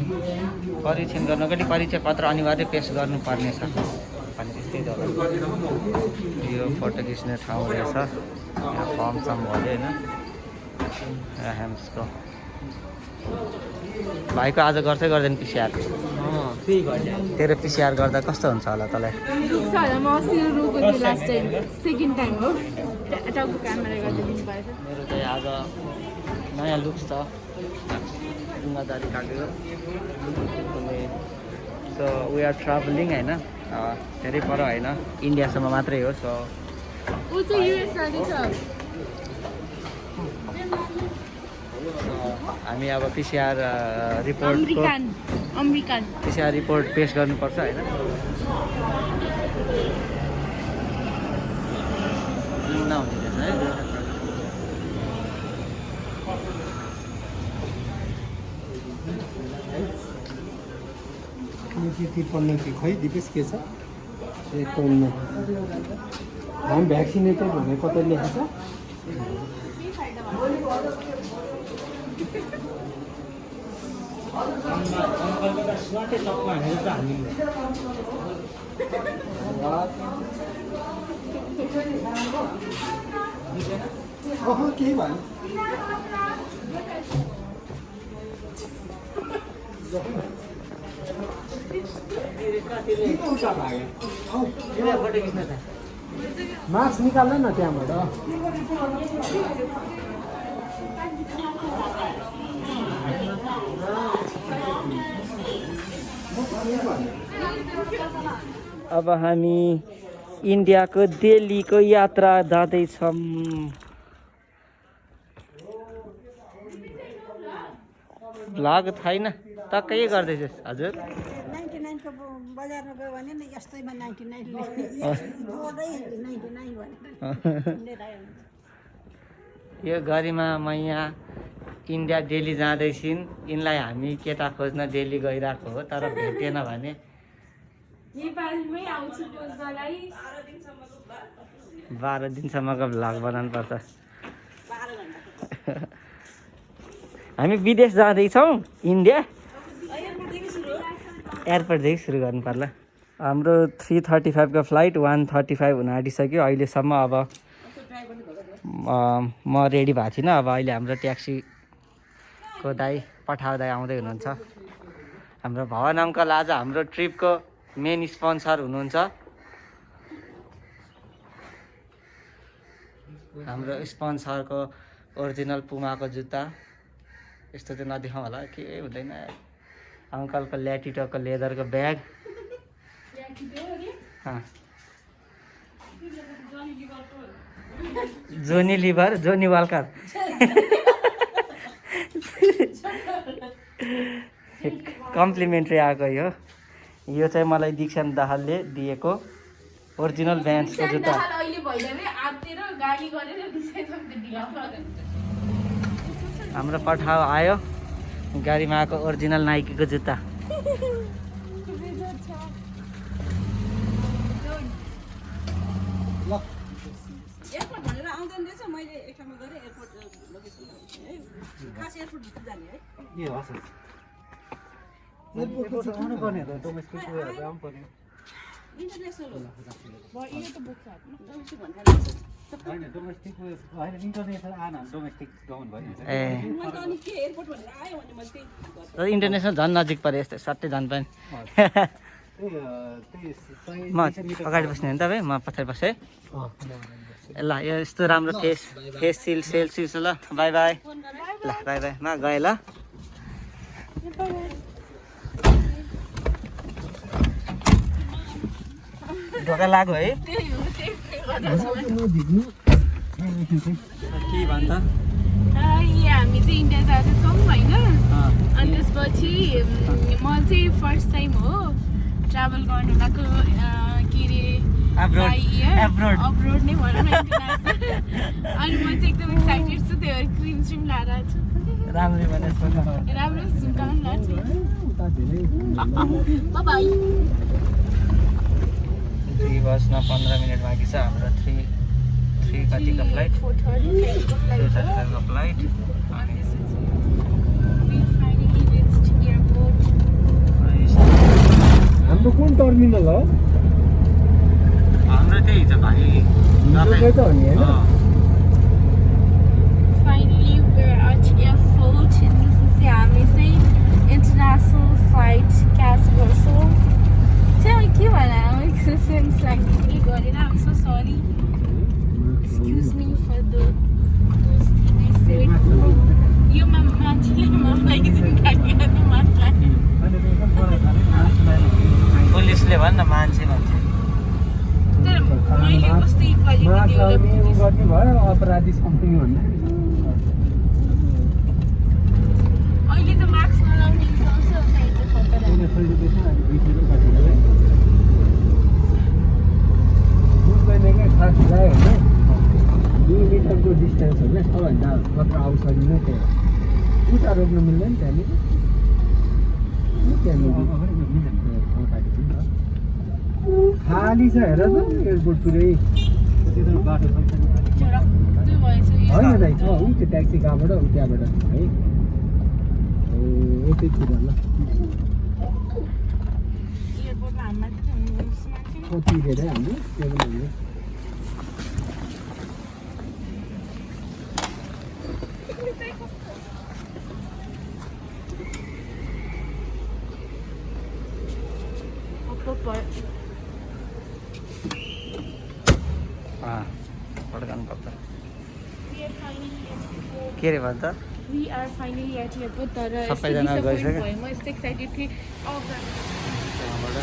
परीक्षण गर्नको लागि परिचय पत्र अनिवार्य पेश गर्नुपर्ने छ भने त्यस्तै छ। यो फोटो खिच्ने ठाउँ रहेछ। यहाँ फर्म सम भयो होइन ह्याम्सको। भाइको आज गर्छै गर्दैन पिसिआर? तेरो पिसिआर गर्दा कस्तो हुन्छ होला तँलाई? मेरो चाहिँ आज नयाँ लुक्स छ, दुङ्गादारी काटेको। सो वी आर ट्राभलिङ होइन, धेरै पर होइन, इन्डियासम्म मात्रै हो। सो हामी अब पिसिआर रिपोर्ट पेश गर्नुपर्छ होइन। खै दिपेश के छ हामी भ्याक्सिनेटेड भनेर कतै लेखेको छ। केही भयो मार्क्स निकाल्न न त्यहाँबाट। अब हामी इन्डियाको दिल्लीको यात्रा जाँदैछौँ। भ्लग छैन त के गर्दैछस् हजुर? 99 को बजारमा गयो भने नि यस्तैमा 99 यो गरिमा मैया इन्डिया दिल्ली जाँदैछिन्। यिनलाई हामी केटा खोज्न दिल्ली गइरहेको हो, तर भेटेन भने नेपालमै आउँछु खोज्नलाई। 12 दिनसम्मको भ्लग बनाउनु पर्छ। हामी विदेश जाँदैछौँ, इन्डिया एयरपोर्टदेखि सुरु गर्नु पर्ला। हाम्रो 3:35 को फ्लाइट 1:35 हुन आँटिसक्यो अहिलेसम्म। अब म रेडी भएको थिइनँ। अब अहिले हाम्रो ट्याक्सीको दाइ पठाउ दाइ आउँदै हुनुहुन्छ। हाम्रो भवन अङ्कल आज हाम्रो ट्रिपको मेन स्पोन्सर हुनुहुन्छ। हाम्रो स्पोन्सरको ओरिजिनल पुमाको जुत्ता, यस्तो चाहिँ नदेखाउँ होला, के हुँदैन। अङ्कलको ल्याटिटोको लेदरको ब्याग, जोनी लिभर, जोनी वाल्कर कम्प्लिमेन्ट्री आएको यो चाहिँ मलाई दीक्षान दाहालले दिएको ओरिजिनल ब्यान्ड्सको जुत्ता। हाम्रो पठाउ आयो, गाडीमा आएको ओरिजिनल नाइकीको जुत्ता। इन्टरनेसनल झन् नजिक पऱ्यो, यस्तो सट्टै जानु पाएँ। म अगाडि बस्ने हो नि तपाईँ, म पछाडि बसेँ। ल यो यस्तो राम्रो फेस सिल सेल्सियस। ल बाई बाई। ल बाई बाई म गएँ। ल ढोका लाग्यो है। के भन्छ? हामी चाहिँ इन्डिया जाँदैछौँ होइन। अनि त्यसपछि म चाहिँ फर्स्ट टाइम हो ट्राभल गर्नु भएको, के अरे अब्रोड नै भनौँ न, इन्टरनेसनल। अनि म चाहिँ एकदम एक्साइटेड छु, त्यही भएर क्रिम स्रिम लगाएर छु। राम्रो झुम्काउनु लाग्छ। बाई। 3 बज्न 15 मिनट बाँकी छ हाम्रो। 3 कतिको फ्लाइट? 4:35 को फ्लाइट। टर्मिनल हो हाम्रो त्यही छ भाइ हिजोकै त हो नि होइन Finally, we're at airport. This is Yamisei International Flight Casablanca. Tell me, it seems like we got it. I'm so sorry. Excuse me for those things I said. You, my like it's in पुलिसले भन्न मान्छे भन्छ मैले कस्तो equality marks दियो आउने उ गर्ने भयो अपराधी समथिङ भन्ने अहिले त मार्क्स नलाउने आउँछ अहिले सोधिदिएछ अनि 20 रुपैयाँ काटेर है बुझ्दैनकै खास ल्यायो भने 2 मिटरको डिस्टेन्स हो क्या सबभन्दा मात्र अवसरी नै त्यही हो उता रोक्न मिल्दैन त्यहाँनिर खाली छ हेर त एयरपोर्ट पुरै बाटो होइन दाइ छ ऊ त्यो ट्याक्सी कहाँबाट ऊ त्यहाँबाट है यतैतिर ल एयरपोर्टमा हाममा कति धेरै हाम्रो त्यो पनि हाम्रो पड्काउनुपर्छ के अरे भन्छ We are finally at airport. तर सबैजना गइसक्यो म यस्तो एक्साइटेड थिएँ त्यहाँबाट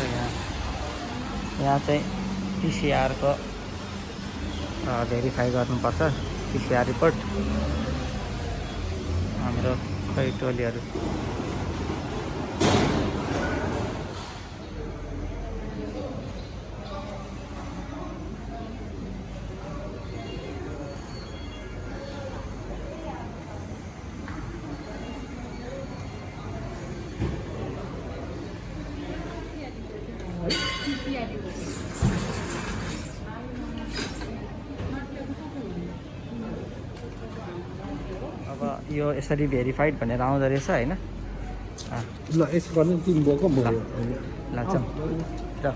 यहाँ चाहिँ पिसिआरको भेरिफाई गर्नुपर्छ पिसिआर रिपोर्ट हाम्रो खै टोलीहरू अब यो यसरी भेरिफाइड भनेर आउँदो रहेछ होइन ल यसो गर्नु तिमी बोको म लाग्छ र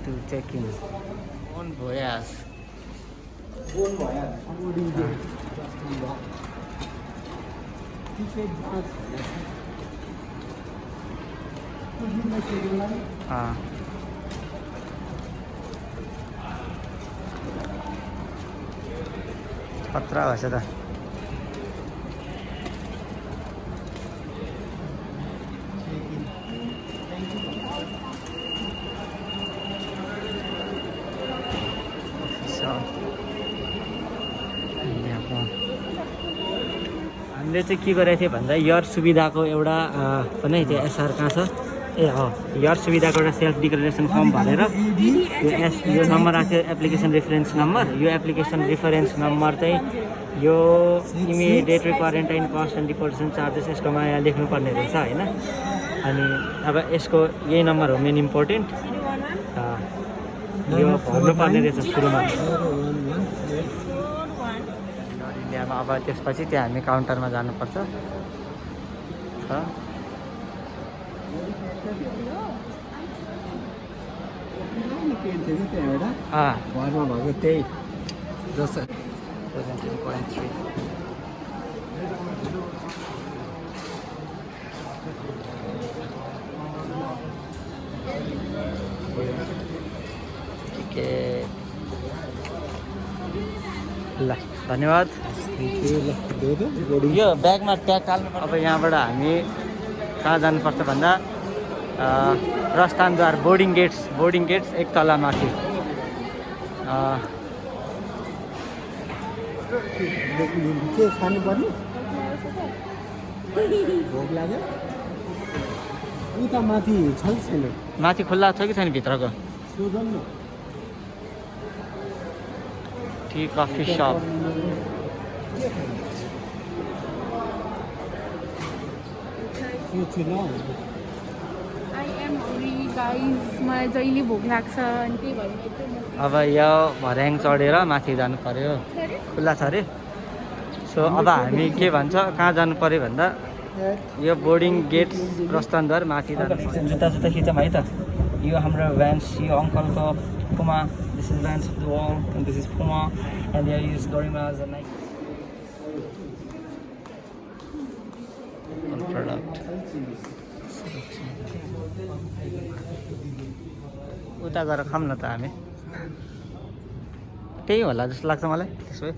टु चेक इन ओन भोयाज खतरा भएछ त हामीले चाहिँ के गरेको थियो भन्दा यर सुविधाको एउटा पनि त्यो एसआर कहाँ छ ए हो यर सुविधाको एउटा सेल्फ डिक्लेरेसन फर्म भरेर यो नम्बर आएको थियो एप्लिकेसन रेफरेन्स नम्बर यो एप्लिकेसन रेफरेन्स नम्बर चाहिँ यो immediate quarantine cost and deportation charges यसकोमा यहाँ लेख्नुपर्ने रहेछ होइन अनि अब यसको यही नम्बर हो मेन इम्पोर्टेन्ट यो भर्नुपर्ने रहेछ सुरुमा इन्डियामा अब त्यसपछि त्यहाँ हामी काउन्टरमा जानुपर्छ घरमा भएको त्यही जस ल धन्यवाद यो ब्यागमा ट्याग हाल्नु अब यहाँबाट हामी कहाँ जानुपर्छ भन्दा प्रस्थानद्वार बोर्डिङ गेट्स एक तला माथि के खानु पर्ने भोक लाग्यो उता माथि छ कि छैन माथि खुल्ला छ कि छैन भित्रको सोधौँ न tea coffee shop I am hungry guys. मलाई जहिले भोक लाग्छ अनि त्यही भएर अब यो भर्याङ चढेर माथि जानु पर्यो खुल्ला छ अरे सो अब हामी के भन्छ कहाँ जानु पर्यो भन्दा यो बोर्डिङ गेट प्रस्थानद्वार माथि जानुपर्छ। जुत्ता खिचौँ है त। यो हाम्रो भ्यान्स, यो अङ्कलको Puma, this is Vans off the wall and this is Puma and there is Garima's and Nike product. उता गएर खाऊँ न त हामी, त्यही होला जस्तो लाग्छ मलाई त्यसो भए।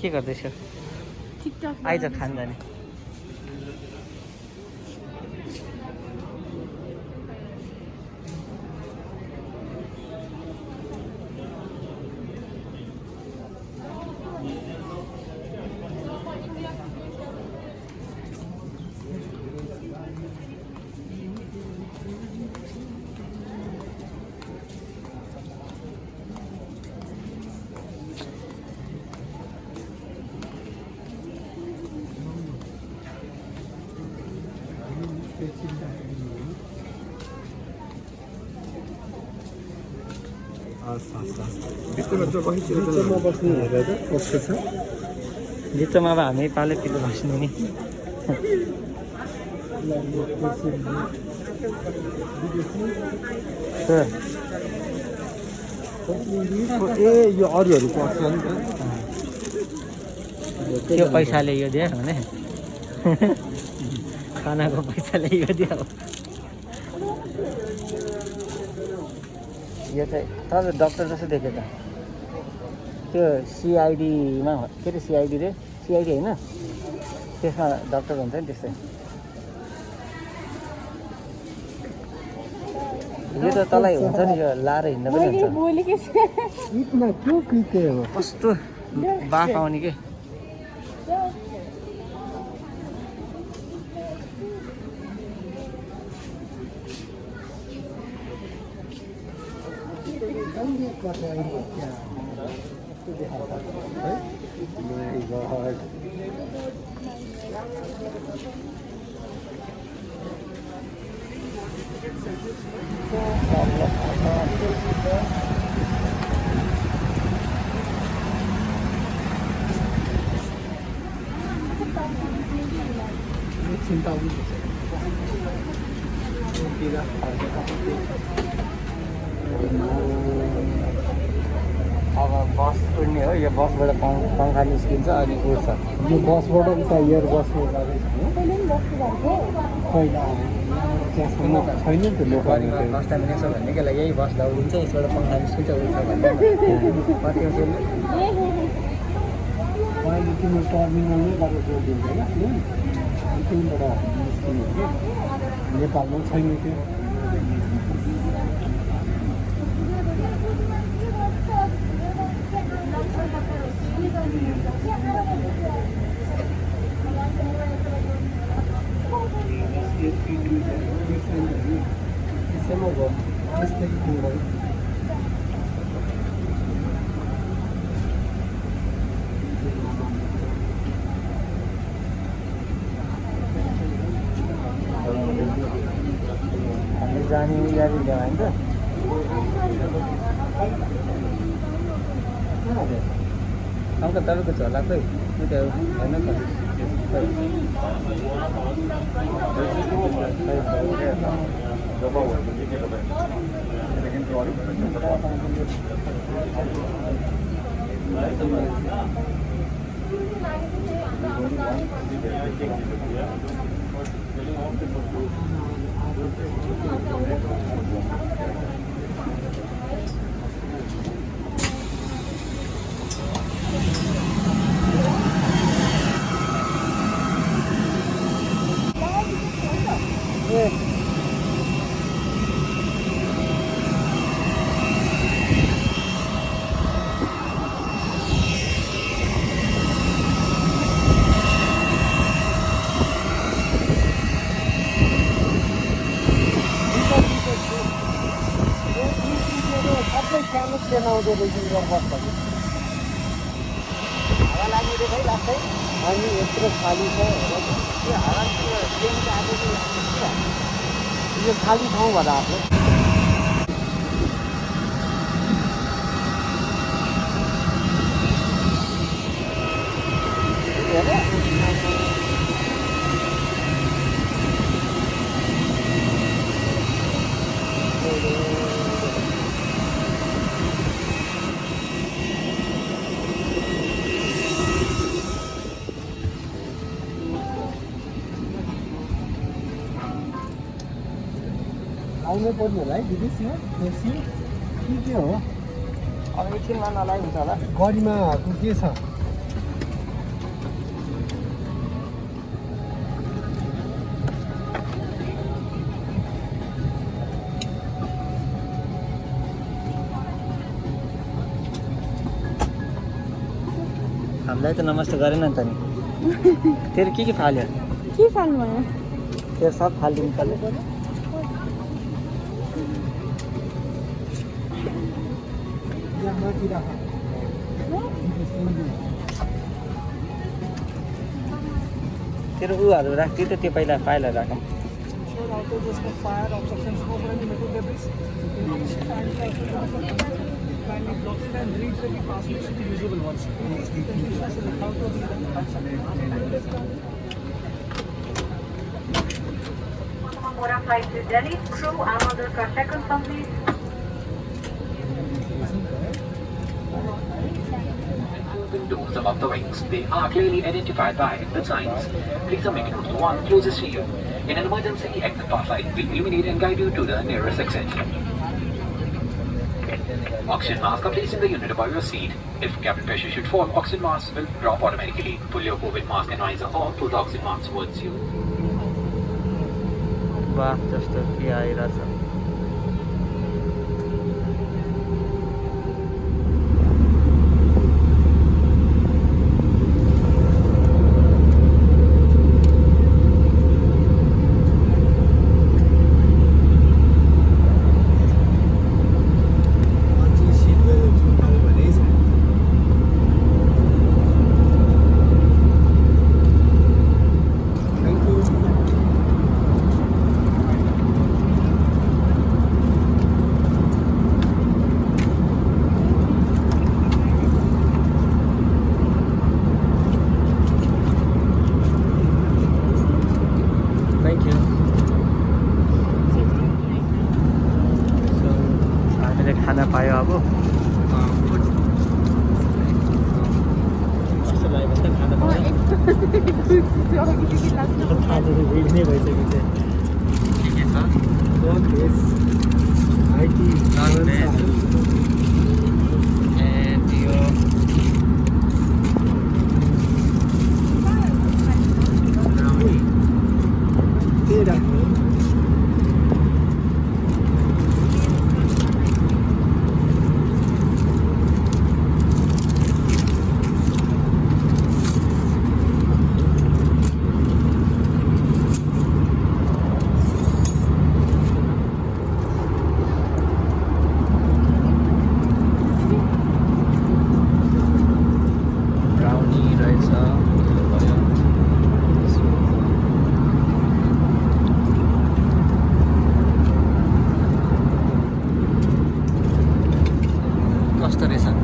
के गर्दैछ? टिकटक आइज खान जाने। बिचमा बस्नु हेरेर कस्तो छ? भित्रमा अब हामी पाले पिलो बस्नु नि। ए यो अरूहरू पर्छ नि त। त्यो पैसाले यो दियो भने खानाको पैसाले यो दियो। यो चाहिँ तपाईँ डक्टर जस्तो देख्यो त। त्यो सिआइडीमा के अरे सिआइडी रे सिआइडी होइन, त्यसमा डक्टर हुन्छ नि त्यस्तै। यो त तँलाई हुन्छ नि, यो लाएर हिँड्न पनि हुन्छ। इटमा के हो? कस्तो बाफ आउने के। चिन्ता हुन्छ। अब बस उड्ने हो। यो बसबाट पङ्खा निस्किन्छ अनि उड्छ। यो बसबाट उता एयर बसमा जाँदैछ पहिला त्यहाँसम्म छैन नि त लोकल। फर्स्ट टाइम यसो भन्ने के लागि यही बस दौडिन्छ, यसबाट पङ्खा निस्किन्छ उड्छ भन्ने कति अहिले तिम्रो टर्मिनलमै गरेर जोडिन्छ क्या प्लेन, त्यहीँबाट निस्किने हो कि नेपालमा छैन त्यो। त्यसैमा भयो त्यस्तै कुरो। हामी जाने गाडी ल्यायो भने त आउँछ तपाईँको झोला खोइ त्यो होइन त। सबै सानो सेनाउँदो रहेछ बस्दाखेरि। हावा लाग्ने देखाइ लाग्छ अनि यत्रो खाली छ त्यो हावा ट्रेनको आएको यो खाली ठाउँबाट आएको आउनै पर्ने होला है दिदीसँग के हो अब एकछिनमा नलाइ हुन्छ होला गरिमाको के छ हामीलाई त नमस्ते गरेन नि त नि तेरो के फाल्यो के फाल्नु भयो तेरो सब फालिदिनु पर्ने यहाँ माथि राख तेरो उहरू राख्थ्यो त त्यो पहिला फाइल राखौँ Flight to Delhi, crew and other contact confirm please. Windows above the wings. They are clearly identified by the signs. Please make note of the one closest to you. In an emergency, exit path light will illuminate and guide you to the nearest exit. Oxygen mask are placed in the unit above your seat. If cabin pressure should fall, oxygen mask will drop automatically. Pull your COVID mask and visor or pull the oxygen mask towards you. वाह जस्तो के आइरहेछ खाना पायो अब कस्तो लाग्यो भने त खाना पायो खाना नै भइसक्यो के छ आइटी एन्ड यो त्यही राख्नु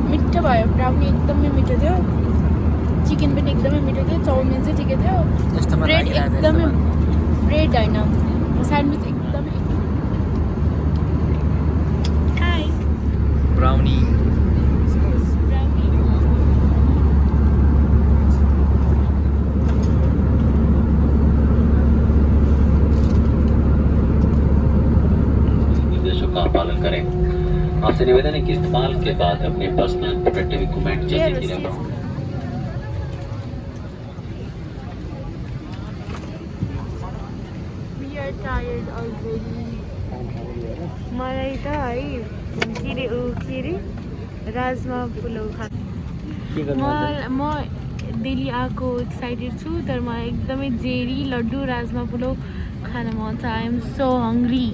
मिठो भयो ब्राउनी एकदमै मिठो थियो चिकन पनि एकदमै मिठो थियो चाउमिन चाहिँ ठिकै थियो ब्रेड एकदमै ब्रेड होइन स्यान्डविच एकदमै हाई ब्राउनी निर्देशों का पालन करें। आपसे निवेदन है कि इस्तेमाल के बाद अपने पर्सनल प्रोटेक्टिव इक्विपमेंट जल्दी गिरा करो। We are tired already. मलाई त है के अरे राजमा पुलाउ खानु म दिल्ली आएको एक्साइटेड छु तर मलाई एकदमै जेरी लड्डु राजमा पुलाउ खान मन छ I am so hungry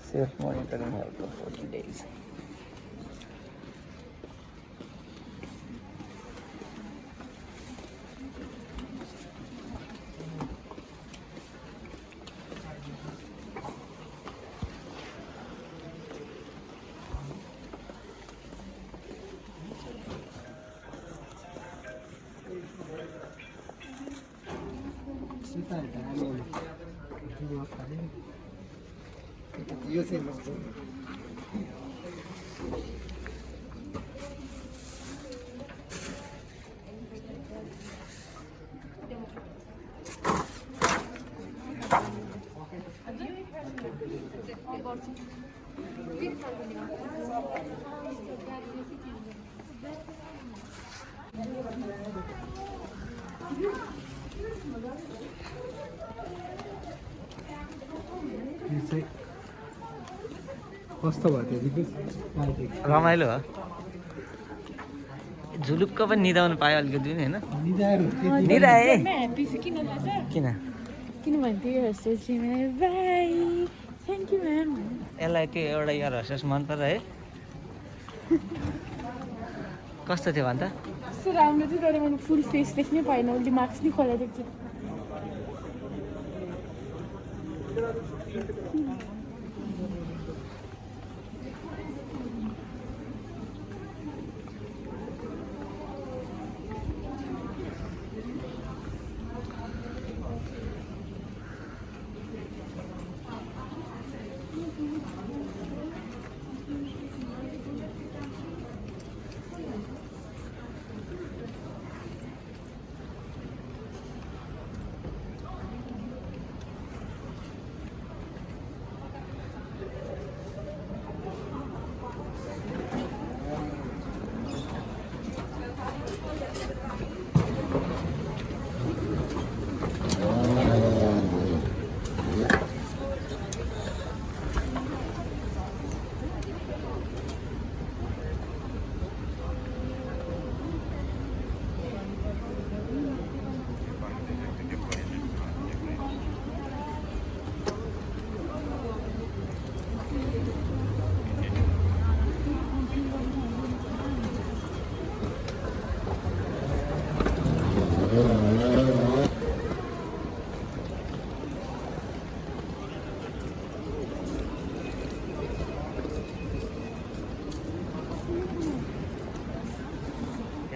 Self monitoring help for 40 days. यो चाहिँ मस्तो यो चाहिँ कस्तो भयो त्यो रमाइलो हो झुलुक्क पनि निदाउनु पायो अलिकति पनि होइन निदाए ह्याप्पी छु किन थाहा छ किन किनभने त्यो होस्टेस चाहिँ बाई थ्याङ्क यू म्याम यसलाई त्यो एउटा एयर होस्टेस मन पर्छ है कस्तो थियो भन्छ कस्तो राम्रो थियो तर मैले फुल फेस देख्नै पाइनँ उसले मार्क्स नै खोलाइदिएको थियो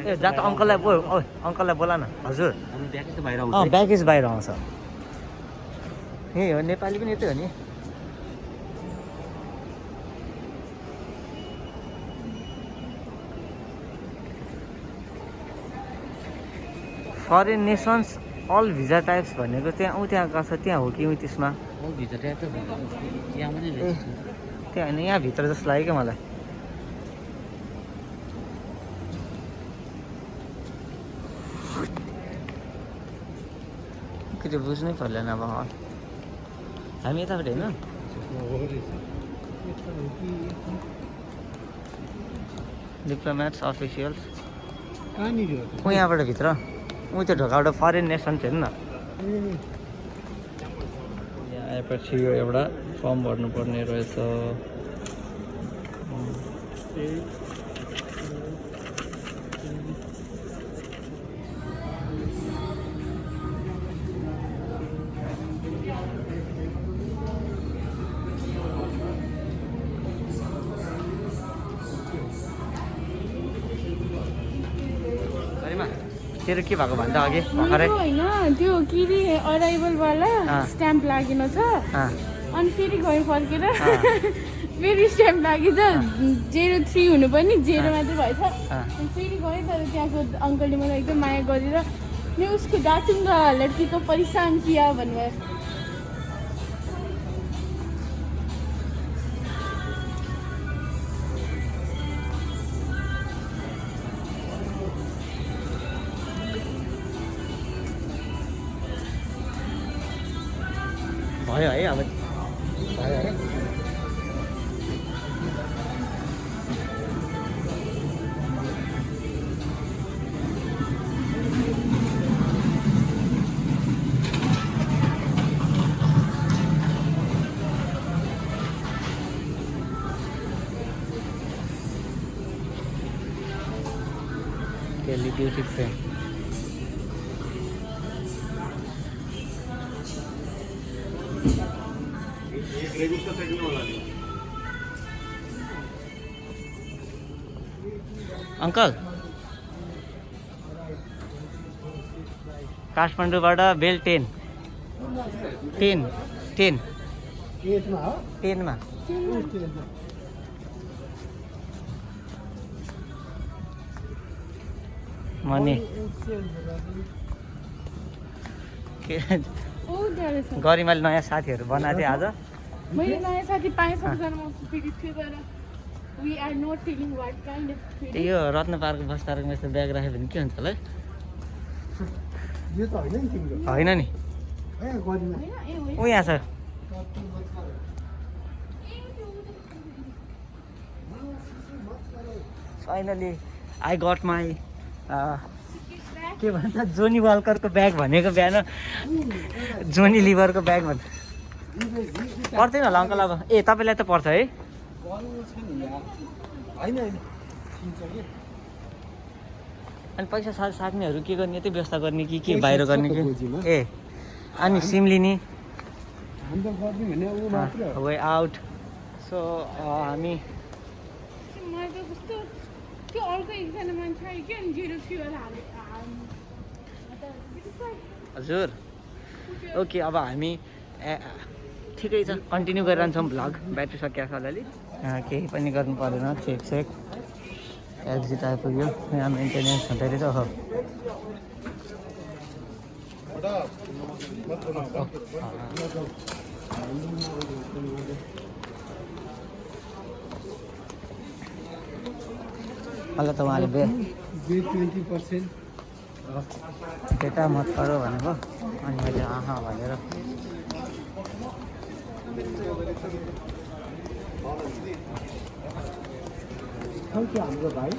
ए जा त अङ्कललाई अङ्कललाई बोला न हजुर ब्यागेज बाहिर आउँछ यही हो नेपाली पनि यतै हो नि foreign nations all visa types भनेको त्यहाँ त्यहाँ गएको छ त्यहाँ हो कि त्यसमा त्यहाँ होइन यहाँभित्र जस्तो लाग्यो क्या मलाई कि बुझ्नै पर्दैन अब हामी यतापट्टि होइन डिप्लोमेट्स अफिसियल्स ऊ यहाँबाट भित्र ऊ त्यो ढोकाबाट फरेन नेसन थियो नि यहाँ आएपछि यो एउटा फर्म भर्नुपर्ने रहेछ तेरो के भएको भन्दा अघि भर्खरै मेरो होइन त्यो के अरे अराइभलवाला स्ट्याम्प लागेन छ अनि फेरि गएँ फर्केर फेरि स्ट्याम्प लागेछ 03 हुनु पनि 0 मात्रै भएछ अनि फेरि गएँ तर त्यहाँको अङ्कलले मलाई एकदम माया गरेर मैं उसको डाँटूंगा लड़की को परेशान किया भन्नुभयो भयो है अब भयो है Kelly Beauty Frame. अंकल काठमाडौँबाट बेल 10 मा मनी गरिमाले नयाँ साथीहरू बनाएको थिएँ आज मैले नयाँ साथी पाएँ सबजना म पीडित थिएँ तर we are not telling what kind of त्यही हो रत्न पार्क बस पार्कमा यस्तो ब्याग राख्यो भने के हुन्छ होला है यो त होइन नि तिम्रो होइन नि ए गरिमा ऊ यहाँ छ फाइनली आई गट माई के भन्छ जोनी वाल्करको ब्याग भनेको बिहान जोनी लिभरको ब्याग भन्छ पर्दैन होला अङ्कल अब ए तपाईँलाई त पर्छ है अनि पैसा साट्नेहरू के गर्ने त्यही व्यवस्था गर्ने कि बाहिर गर्ने कि ए अनि सिम लिने वे आउट सो हामी मलाई त कस्तो त्यो अर्को एकजना मान्छे आयो कि अनि 03 वाला हजुर ओके अब हामी ठिकै छ कन्टिन्यू गरिरहन्छौँ भ्लग ब्याट्री सकिएको छ अलिअलि केही पनि गर्नु परेन चेक एक्जिट आइपुग्यो यहाँ मेन्टेनेन्स हुँदै रहेछ हो मलाई त उहाँले 20% डेटा मत पऱ्यो भनेको अनि मैले आहा भनेर हाम्रो भाइ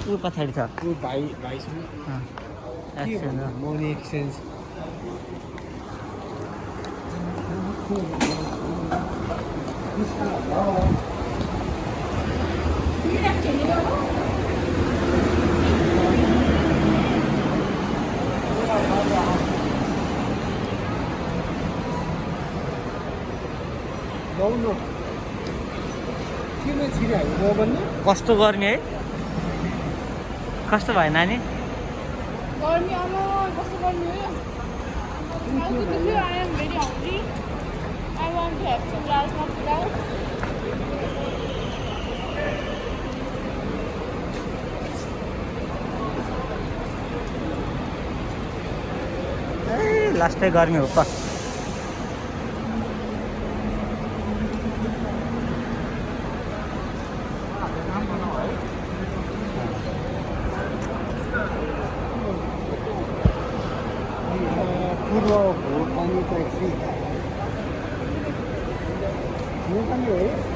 ऊ पछाडि छ ऊ भाइसँग एक्सचेन्ज हो मनी एक्सचेन्ज लाउनु किन छिरायो भन्ने कस्तो गर्ने है कस्तो भयो नानी गर्मी आमा कस्तो गर्मी हो I am very hungry. I want to have some rajma pulao. लास्टै गर्मी हो त पूर्व भोट पानी ट्याक्सी यो पनि हो